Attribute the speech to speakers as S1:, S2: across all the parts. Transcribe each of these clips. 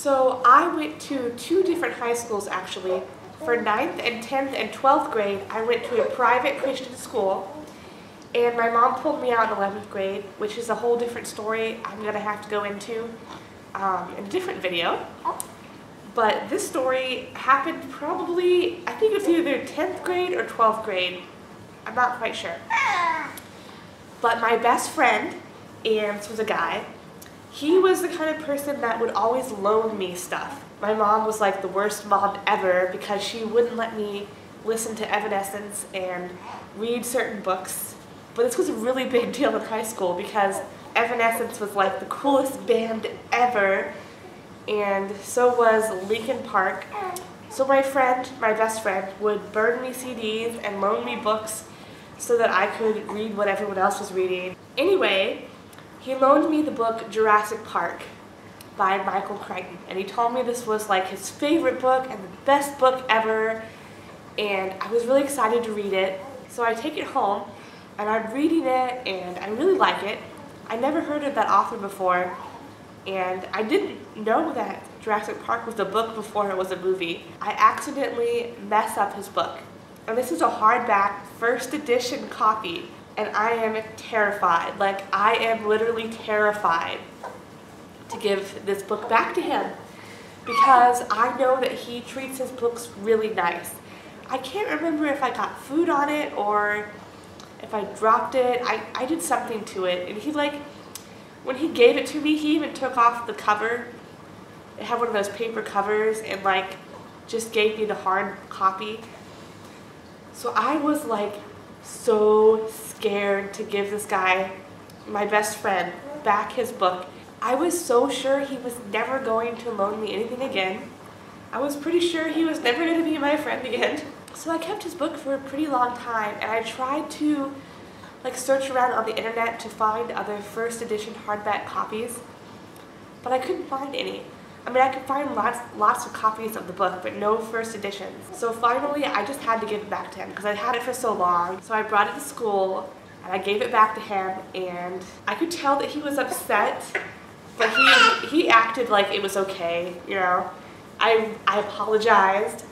S1: So I went to 2 different high schools actually. For 9th and 10th and 12th grade, I went to a private Christian school. And my mom pulled me out in 11th grade, which is a whole different story I'm going to have to go into in a different video. But this story happened probably, I think it was either 10th grade or 12th grade. I'm not quite sure. But my best friend, and this was a guy, he was the kind of person that would always loan me stuff. My mom was like the worst mom ever because she wouldn't let me listen to Evanescence and read certain books. But this was a really big deal in high school because Evanescence was like the coolest band ever, and so was Linkin Park. So my best friend, would burn me CDs and loan me books so that I could read what everyone else was reading. Anyway, he loaned me the book Jurassic Park by Michael Crichton, and he told me this was like his favorite book and the best book ever, and I was really excited to read it. So I take it home, and I'm reading it, and I really like it. I never heard of that author before, and I didn't know that Jurassic Park was a book before it was a movie. I accidentally mess up his book. And this is a hardback, first edition copy, and I am terrified. Like, I am literally terrified to give this book back to him because I know that he treats his books really nice. I can't remember if I got food on it or if I dropped it. I did something to it, and he, like, when he gave it to me, he even took off the cover. It had one of those paper covers and, like, just gave me the hard copy. So I was, like, so scared to give this guy, my best friend, back his book. I was so sure he was never going to loan me anything again. I was pretty sure he was never going to be my friend again. So I kept his book for a pretty long time, and I tried to, like, search around on the internet to find other first edition hardback copies, but I couldn't find any. I mean, I could find lots of copies of the book, but no first editions. So finally, I just had to give it back to him because I had it for so long. So I brought it to school, and I gave it back to him, and I could tell that he was upset, but he acted like it was okay, you know. I apologized.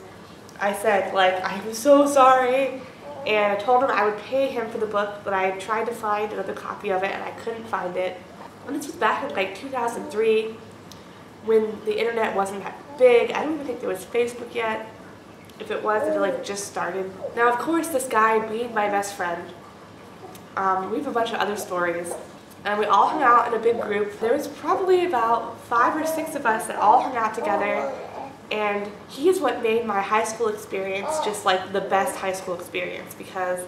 S1: I said, like, I was so sorry, and I told him I would pay him for the book, but I tried to find another copy of it, and I couldn't find it. And this was back in, like, 2003. When the internet wasn't that big. I don't even think there was Facebook yet. If it was, it like just started. Now, of course, this guy being my best friend, we have a bunch of other stories, and we all hung out in a big group. There was probably about 5 or 6 of us that all hung out together, and he is what made my high school experience just like the best high school experience because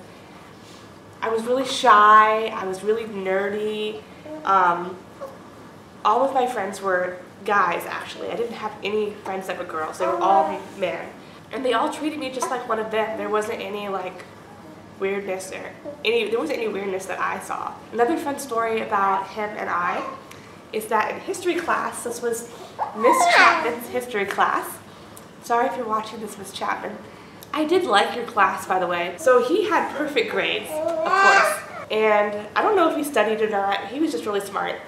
S1: I was really shy, I was really nerdy. All of my friends were guys, actually. I didn't have any friends that were girls. They were all men. And they all treated me just like one of them. There wasn't any, like, weirdness or there wasn't any weirdness that I saw. Another fun story about him and I is that in history class, this was Miss Chapman's history class. Sorry if you're watching this, Miss Chapman. I did like your class, by the way. So he had perfect grades, of course. And I don't know if he studied or not. He was just really smart.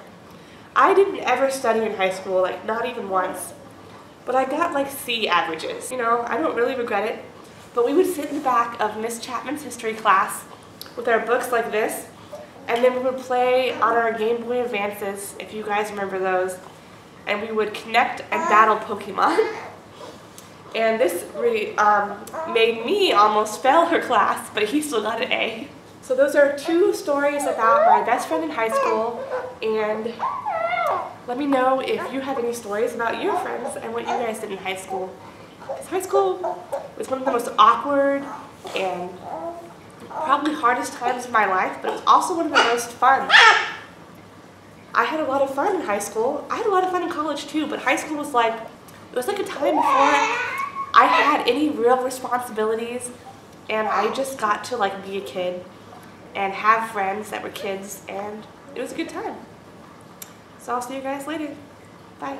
S1: I didn't ever study in high school, like not even once, but I got like C averages. You know, I don't really regret it, but we would sit in the back of Miss Chapman's history class with our books like this, and then we would play on our Game Boy Advances, if you guys remember those, and we would connect and battle Pokemon. And this made me almost fail her class, but he still got an A. So those are 2 stories about my best friend in high school, and let me know if you have any stories about your friends and what you guys did in high school. Because high school was one of the most awkward and probably hardest times of my life, but it was also one of the most fun. I had a lot of fun in high school. I had a lot of fun in college too, but high school was like, it was like a time before I had any real responsibilities, and I just got to like be a kid and have friends that were kids, and it was a good time. So I'll see you guys later. Bye.